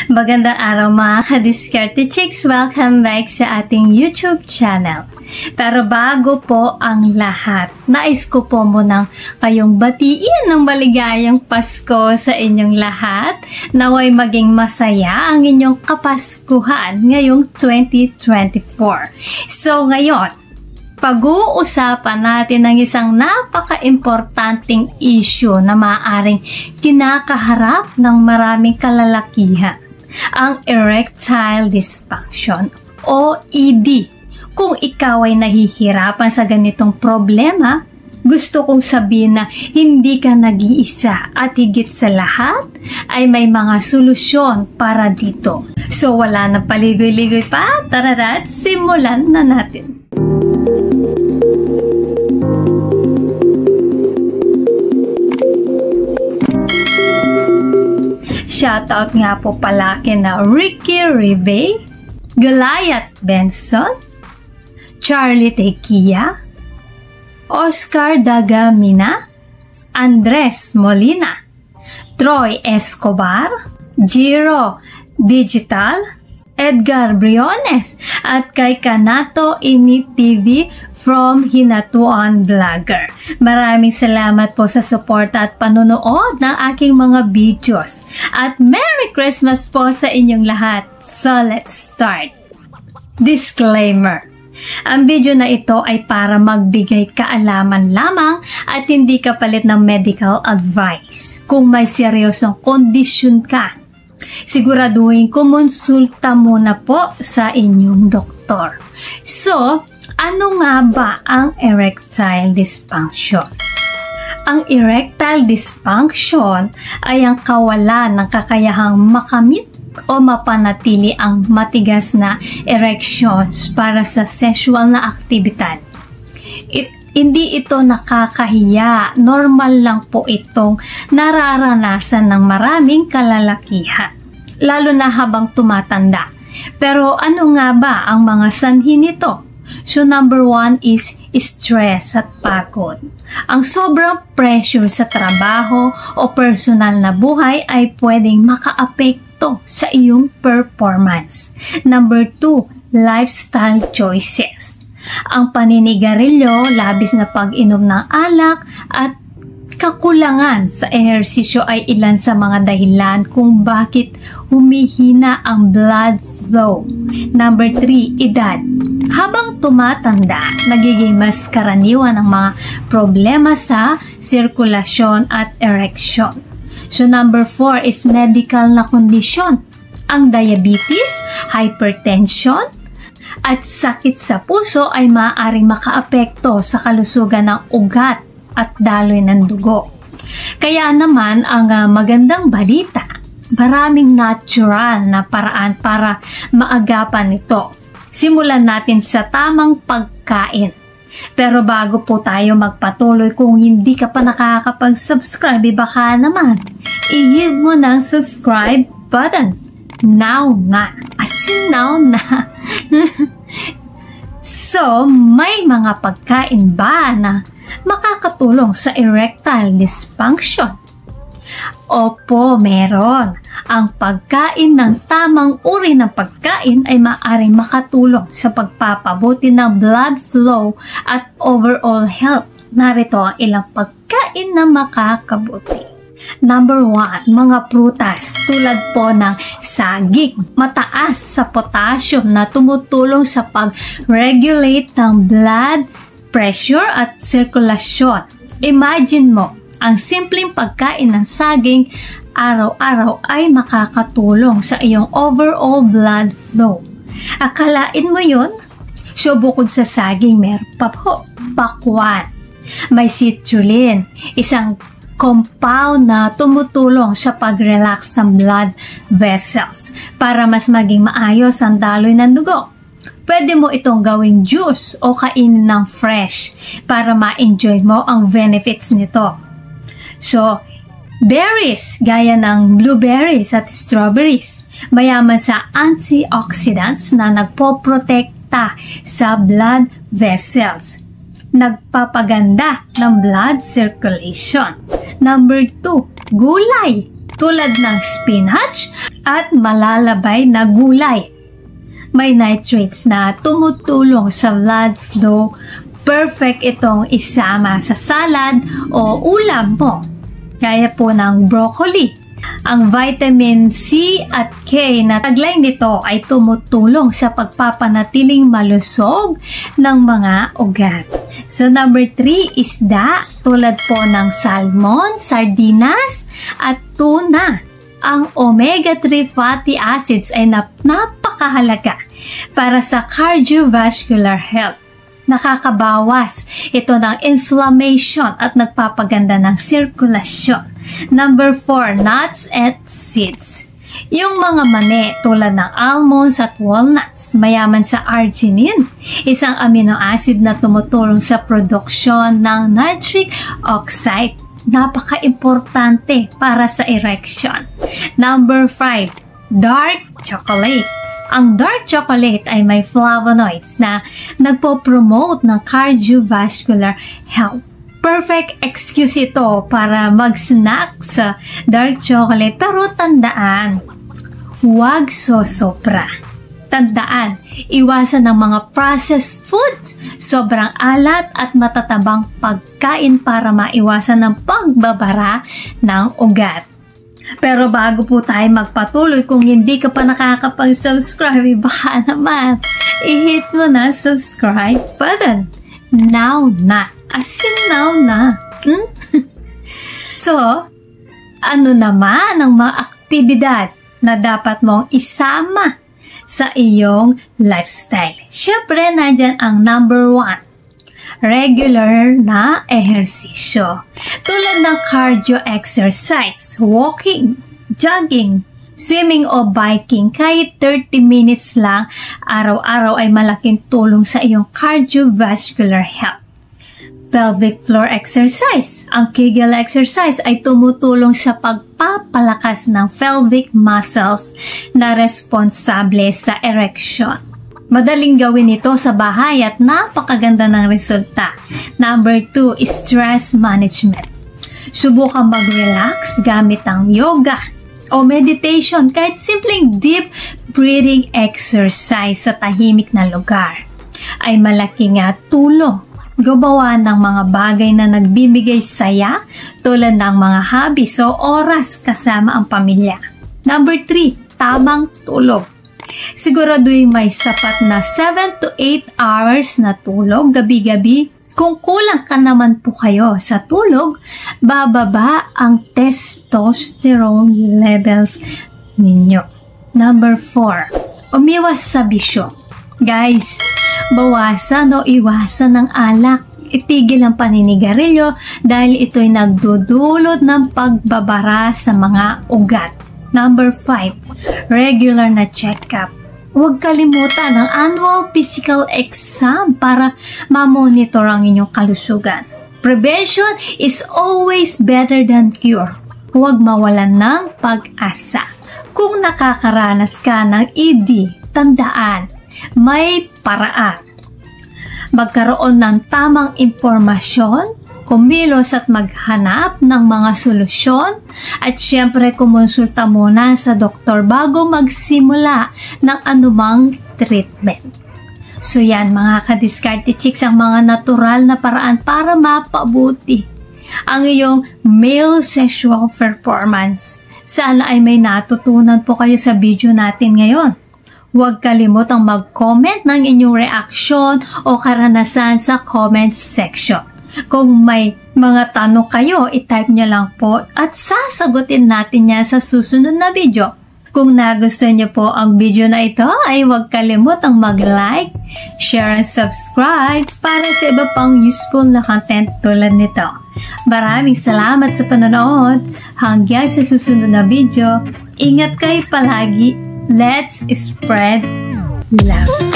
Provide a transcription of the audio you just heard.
Magandang araw mga ka-Diskarte Chicks! Welcome back sa ating YouTube channel. Pero bago po ang lahat, nais ko po munang kayong batiin ng maligayang Pasko sa inyong lahat. Naway maging masaya ang inyong Kapaskuhan ngayong 2024. So ngayon, pag-uusapan natin ang isang napaka-importanting issue na maaaring kinakaharap ng maraming kalalakihan, ang erectile dysfunction o ED. Kung ikaw ay nahihirapan sa ganitong problema, gusto kong sabihin na hindi ka nag-iisa at higit sa lahat ay may mga solusyon para dito. So wala na paligoy-ligoy pa, tararat, simulan na natin. Shoutout nga po pala kina Ricky Ribey, Goliath Benson, Charlie Tequia, Oscar Dagamina, Andres Molina, Troy Escobar, Giro Digital, Edgar Briones, at kay Kanato Ini TV from Hinatuan Vlogger. Maraming salamat po sa suporta at panunood ng aking mga videos. At Merry Christmas po sa inyong lahat. So let's start. Disclaimer. Ang video na ito ay para magbigay kaalaman lamang at hindi kapalit ng medical advice. Kung may seryosong kondisyon ka, siguraduhin kumonsulta muna po sa inyong doktor. So, ano nga ba ang erectile dysfunction? Ang erectile dysfunction ay ang kawalan ng kakayahang makamit o mapanatili ang matigas na erections para sa sexual na aktibidad. Hindi ito nakakahiya. Normal lang po itong nararanasan ng maraming kalalakihan, lalo na habang tumatanda. Pero ano nga ba ang mga sanhi nito? So number 1 is stress at pagod. Ang sobrang pressure sa trabaho o personal na buhay ay pwedeng makaapekto sa iyong performance. Number 2, lifestyle choices. Ang paninigarilyo, labis na pag-inom ng alak at kakulangan sa ehersisyo ay ilan sa mga dahilan kung bakit humihina ang blood flow. Number 3, edad. Habang tumatanda, nagiging mas karaniwan ang mga problema sa sirkulasyon at erection. So number 4 is medical na kondisyon. Ang diabetes, hypertension, at sakit sa puso ay maaaring makaapekto sa kalusugan ng ugat at daloy ng dugo. Kaya naman ang magandang balita, maraming natural na paraan para maagapan ito. Simulan natin sa tamang pagkain. Pero bago po tayo magpatuloy, kung hindi ka pa nakakapag-subscribe, baka naman i-hit mo ng subscribe button. Now na. As in now na. So, may mga pagkain ba na makakatulong sa erectile dysfunction? Opo, meron. Ang pagkain ng tamang uri ng pagkain ay maaaring makatulong sa pagpapabuti ng blood flow at overall health. Narito ang ilang pagkain na makakabuti. Number 1, mga prutas tulad po ng saging. Mataas sa potassium na tumutulong sa pag-regulate ng blood pressure at sirkulasyon. Imagine mo, ang simpleng pagkain ng saging araw-araw ay makakatulong sa iyong overall blood flow. Akalain mo yun? So bukod sa saging, meron pa po pakwan. May citrulline, isang compound na tumutulong sa pag-relax ng blood vessels para mas maging maayos ang daloy ng dugo. Pwede mo itong gawing juice o kainin ng fresh para ma-enjoy mo ang benefits nito. So, berries gaya ng blueberries at strawberries, mayaman sa antioxidants na nagpoprotekta sa blood vessels. Nagpapaganda ng blood circulation. Number 2, gulay. tulad ng spinach at malalabay na gulay. May nitrates na tumutulong sa blood flow. Perfect itong isama sa salad o ulam mo, gaya po ng broccoli. Ang vitamin C at K na taglay nito ay tumutulong sa pagpapanatiling malusog ng mga ugat. So number 3, isda tulad po ng salmon, sardinas at tuna. Ang omega-3 fatty acids ay napakahalaga para sa cardiovascular health. Nakakabawas ito ng inflammation at nagpapaganda ng sirkulasyon. Number 4, nuts at seeds. Yung mga mani tulad ng almonds at walnuts, mayaman sa arginine, isang amino acid na tumutulong sa produksyon ng nitric oxide. Napaka-importante para sa erection. Number 5, dark chocolate. Ang dark chocolate ay may flavonoids na nagpo-promote ng cardiovascular health. Perfect excuse ito para mag-snack sa dark chocolate, pero tandaan, huwag sosobra. Tandaan, iwasan ng mga processed foods, sobrang alat at matatabang pagkain para maiwasan ng pagbabara ng ugat. Pero bago po tayo magpatuloy, kung hindi ka pa nakakapag-subscribe, baka naman i-hit mo na subscribe button. Now na. As in now na. So, ano naman ang mga aktibidad na dapat mong isama sa iyong lifestyle? Siyempre, nandyan ang number 1. Regular na ehersisyo. Tulad ng cardio exercise, walking, jogging, swimming o biking, kahit 30 minutes lang araw-araw ay malaking tulong sa iyong cardiovascular health. Pelvic floor exercise. Ang Kegel exercise ay tumutulong sa pagpapalakas ng pelvic muscles na responsable sa erection. Madaling gawin ito sa bahay at napakaganda ng resulta. Number 2, stress management. Subukan mag-relax gamit ang yoga o meditation, kahit simpleng deep breathing exercise sa tahimik na lugar ay malaking tulong. Gumawa ng mga bagay na nagbibigay saya tulad ng mga hobbies o oras kasama ang pamilya. Number 3, tamang tulog. Siguraduhin may sapat na 7 to 8 hours na tulog gabi-gabi. Kung kulang ka naman po kayo sa tulog, bababa ang testosterone levels ninyo. Number 4, umiwas sa bisyo. Guys, bawasan o iwasan ng alak. Itigil ang paninigarilyo dahil ito'y nagdudulot ng pagbabara sa mga ugat. Number 5, regular na check-up. Huwag kalimutan ang annual physical exam para ma-monitor ang inyong kalusugan. Prevention is always better than cure. Huwag mawalan ng pag-asa. Kung nakakaranas ka ng ED, tandaan, may paraan. Magkaroon ng tamang impormasyon, kumilos at maghanap ng mga solusyon, at syempre kumonsulta muna sa doktor bago magsimula ng anumang treatment. So yan mga ka-Diskarte Chicks, ang mga natural na paraan para mapabuti ang iyong male sexual performance. Sana ay may natutunan po kayo sa video natin ngayon. Huwag kalimutang mag-comment ng inyong reaksyon o karanasan sa comment section. Kung may mga tanong kayo, i-type nyo lang po at sasagutin natin yan sa susunod na video. Kung nagustuhan nyo po ang video na ito, ay huwag kalimutang mag-like, share, and subscribe para sa iba pang useful na content tulad nito. Maraming salamat sa panonood. Hanggang sa susunod na video, ingat kayo palagi. Let's spread love.